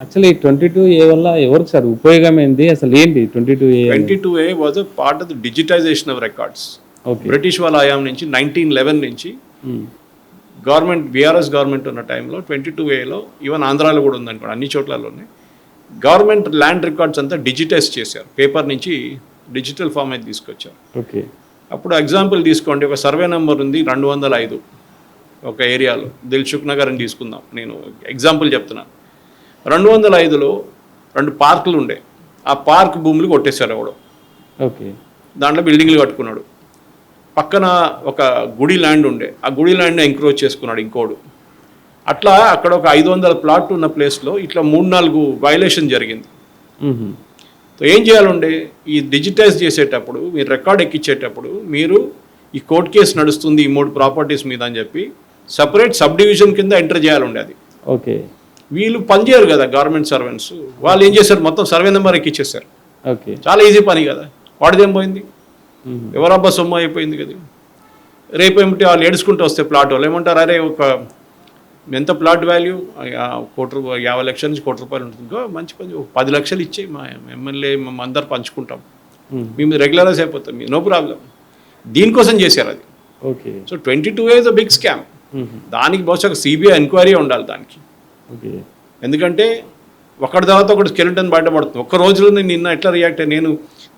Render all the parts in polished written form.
Actually 22A వల్ల ఎవరికి sir ఉపయోగం ఏంది? అసలు ఏంటి 22A అనేది? 22A was a part of the digitization of records. Okay. British వాళ్ళ హయాం నుంచి 1911 నుంచి హ్మ్. గవర్నమెంట్ బీఆర్ఎస్ గవర్నమెంట్ ఉన్న టైంలో 22Aలో ఈవెన్ ఆంధ్రాలో కూడా ఉందనుకోండి, అన్ని చోట్లలోనే గవర్నమెంట్ ల్యాండ్ రికార్డ్స్ అంతా డిజిటైజ్ చేశారు. పేపర్ నుంచి డిజిటల్ ఫామ్ అయితే తీసుకొచ్చారు. ఓకే. అప్పుడు ఎగ్జాంపుల్ తీసుకోండి, ఒక సర్వే నెంబర్ ఉంది 205 ఒక ఏరియాలో, దిల్సుఖ్ నగర్ అని తీసుకుందాం, నేను ఎగ్జాంపుల్ చెప్తున్నాను. 205లో 2 పార్కులు ఉండే, ఆ పార్క్ భూములు కొట్టేశారు ఎవడో. ఓకే. దాంట్లో బిల్డింగ్లు కట్టుకున్నాడు. పక్కన ఒక గుడి ల్యాండ్ ఉండే, ఆ గుడి ల్యాండ్ని ఎంక్రోచ్ చేసుకున్నాడు ఇంకోడు. అట్లా అక్కడ ఒక 500 ప్లాట్ ఉన్న ప్లేస్లో ఇట్లా 3-4 వైలేషన్ జరిగింది. హుహు. సో ఏం చేయాలంటే, ఈ డిజిటైజ్ చేసేటప్పుడు మీరు రికార్డ్ ఎక్కించేటప్పుడు మీరు ఈ కోర్ట్ కేసు నడుస్తుంది ఈ 3 ప్రాపర్టీస్ మీద అని చెప్పి సపరేట్ సబ్ డివిజన్ కింద ఎంటర్ చేయాలండి. అది ఓకే. వీళ్ళు పనిచేయరు కదా గవర్నమెంట్ సర్వెంట్స్, వాళ్ళు ఏం చేశారు, మొత్తం సర్వే నెంబర్ ఎక్కిచ్చేశారు. ఓకే. చాలా ఈజీ పని కదా, వాడిదేం పోయింది, హుహు. ఎవరబ్బా సొమ్ము అయిపోయింది కదా. రేపు ఏమిటి వాళ్ళు ఏడుచుకుంటూ వస్తే ప్లాట్ వాళ్ళు ఏమంటారు, అరే ఒక ఎంత ప్లాట్ వాల్యూ ₹1,50,00,000 50 నుంచి ₹1,00,00,000 ఉంటుంది, మంచి పని 10 లక్షలు ఇచ్చేయి మా ఎమ్మెల్యే మేము అందరు పంచుకుంటాం, మేము రెగ్యులరైజ్ అయిపోతాం, నో ప్రాబ్లం. దీనికోసం చేశారు అది. Okay. So 22A is a big scam. దానికి బహుశా ఒక సిబిఐ ఎంక్వైరీ ఉండాలి దానికి. ఓకే. ఎందుకంటే ఒకటి తర్వాత ఒకటి స్కెలిటన్ బయటపడుతుంది. ఒక్క రోజులో నేను నిన్న ఎట్లా రియాక్ట్ అయ్యి, నేను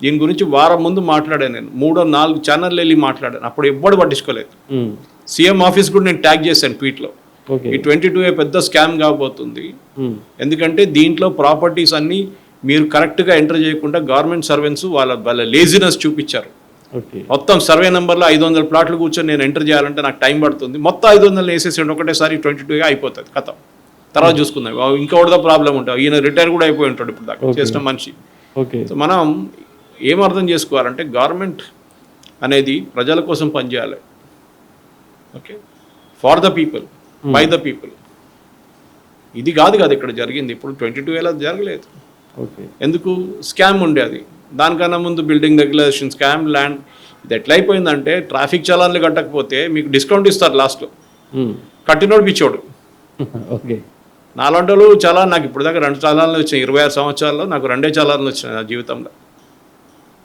దీని గురించి వారం ముందు మాట్లాడాను, నేను 3-4 ఛానళ్ళు వెళ్ళి మాట్లాడాను, అప్పుడు ఎవ్వడు పట్టించుకోలేదు. సీఎం ఆఫీస్ కూడా నేను ట్యాగ్ చేశాను ట్వీట్లో. ఈ 22A పెద్ద స్కామ్ కాబోతుంది, ఎందుకంటే దీంట్లో ప్రాపర్టీస్ అన్నీ మీరు కరెక్ట్గా ఎంటర్ చేయకుండా గవర్నమెంట్ సర్వెంట్స్ వాళ్ళ లేజినెస్ చూపించారు. మొత్తం సర్వే నెంబర్లో 500 ప్లాట్లు కూర్చొని నేను ఎంటర్ చేయాలంటే నాకు టైం పడుతుంది, మొత్తం 500 వేసేసి ఒకటేసారి 22A అయిపోతుంది, కథ తర్వాత చూసుకుందాం. ఇంకోటిదో ప్రాబ్లం ఉంటుంది, ఈయన రిటైర్ కూడా అయిపోయి ఉంటాడు ఇప్పుడు దాకా చేసిన మనిషి. సో మనం ఏం అర్థం చేసుకోవాలంటే గవర్నమెంట్ అనేది ప్రజల కోసం పనిచేయాలి. Okay, for the people, by the people. ఇది కాదు కదా ఇక్కడ జరిగింది. ఇప్పుడు 22Aలో జరగలేదు. ఎందుకు, స్కామ్ ఉండే అది. దానికన్నా ముందు బిల్డింగ్ రెగ్యులేషన్ స్కామ్, ల్యాండ్. ఇది ఎట్లా అయిపోయిందంటే ట్రాఫిక్ చలాన్లు కట్టకపోతే మీకు డిస్కౌంట్ ఇస్తారు లాస్ట్లో, కట్టినోడు పిచ్చోడు. ఓకే. నాలాంటి వాళ్ళు చాలా, నాకు ఇప్పుడు దాకా 2 చలాన్లు వచ్చినాయి 26 సంవత్సరాల్లో, నాకు 2 చలాన్లు వచ్చినాయి నా జీవితంలో.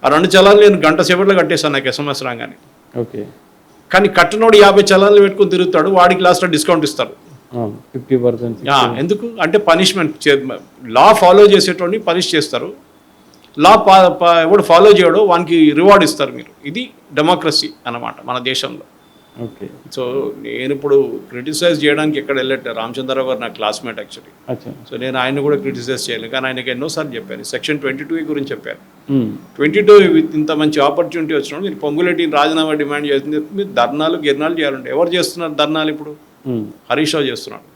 ఆ 2 చలాన్లు నేను గంట సేపట్లో కట్టేస్తాను నాకు SMS రాగానే. ఓకే. కానీ కట్టినోడు 50 చలాన్లు పెట్టుకుని తిరుగుతాడు, వాడికి లాస్ట్లో డిస్కౌంట్ ఇస్తారు 50%. ఎందుకు అంటే పనిష్మెంట్, లా ఫాలో చేసేటోడిని పనిష్ చేస్తారు, లా ఎవడు ఫాలో చేయడో వానికి రివార్డ్ ఇస్తారు మీరు. ఇది డెమోక్రసీ అన్నమాట మన దేశంలో. ఓకే. సో నేను ఇప్పుడు క్రిటిసైజ్ చేయడానికి ఎక్కడ వెళ్ళట్టే, రామచంద్రరావు గారు నా క్లాస్మేట్ యాక్చువల్లీ. సో నేను ఆయన కూడా క్రిటిసైజ్ చేయలేదు, కానీ ఆయనకి ఎన్నోసార్లు చెప్పాను, సెక్షన్ 22A గురించి చెప్పాను. 22 ఇంత మంచి ఆపర్చునిటీ వచ్చినప్పుడు మీరు పొంగులేటిని రాజీనామా డిమాండ్ చేస్తుంది, మీరు ధర్నాలు గిర్నాలు చేయాలంటే ఎవరు చేస్తున్నారు ధర్నాలు ఇప్పుడు, హరీష్ రావు చేస్తున్నాడు.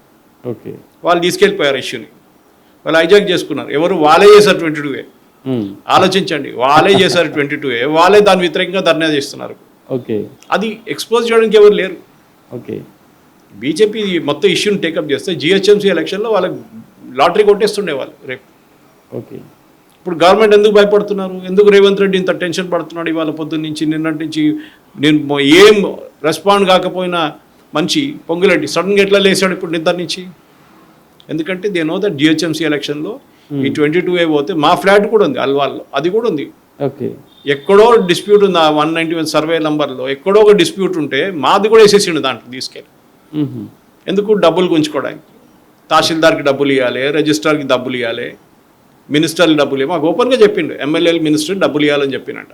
ఓకే. వాళ్ళు తీసుకెళ్ళిపోయారు ఇష్యూని, వాళ్ళు హైజాక్ చేసుకున్నారు. ఎవరు, వాళ్ళే చేశారు 22A. ఆలోచించండి, వాళ్ళే చేశారు 22A, వాళ్ళే దాని వ్యతిరేకంగా ధర్నా చేస్తున్నారు. ఓకే. అది ఎక్స్పోజ్ చేయడానికి ఎవరు లేరు. ఓకే. బీజేపీ మొత్తం ఇష్యూని టేకప్ చేస్తే GHMC ఎలక్షన్లో వాళ్ళకి లాటరీ కొట్టేస్తుండే వాళ్ళు రేపు. ఓకే. ఇప్పుడు గవర్నమెంట్ ఎందుకు భయపడుతున్నారు, ఎందుకు రేవంత్ రెడ్డి ఇంత టెన్షన్ పడుతున్నాడు ఇవాళ పొద్దున్న నుంచి నిన్నటి నుంచి, నేను ఏం రెస్పాండ్ కాకపోయినా మంచి పొంగులెడ్డి సడన్గా ఎట్లా లేచాడు ఇప్పుడు నిద్ర నుంచి. ఎందుకంటే దే నో దట్ GHMC ఎలక్షన్లో ఈ 22A పోతే మా ఫ్లాట్ కూడా ఉంది అల్వాల్లో, అది కూడా ఉంది. ఓకే. ఎక్కడో డిస్ప్యూట్ ఉంది, ఆ 191 సర్వే నెంబర్లో ఎక్కడో ఒక డిస్ప్యూట్ ఉంటే మాది కూడా వేసేసిండు దాంట్లో తీసుకెళ్ళి. ఎందుకు, డబ్బులు గుంజుకోవడానికి. తహసీల్దార్కి డబ్బులు ఇవ్వాలి, రిజిస్ట్రార్కి డబ్బులు ఇవ్వాలి, మినిస్టర్కి డబ్బులు ఇవ్వాలి. మాకు ఓపెన్గా చెప్పిండు, ఎమ్మెల్యేలు మినిస్టర్ డబ్బులు ఇవ్వాలని చెప్పినట్ట.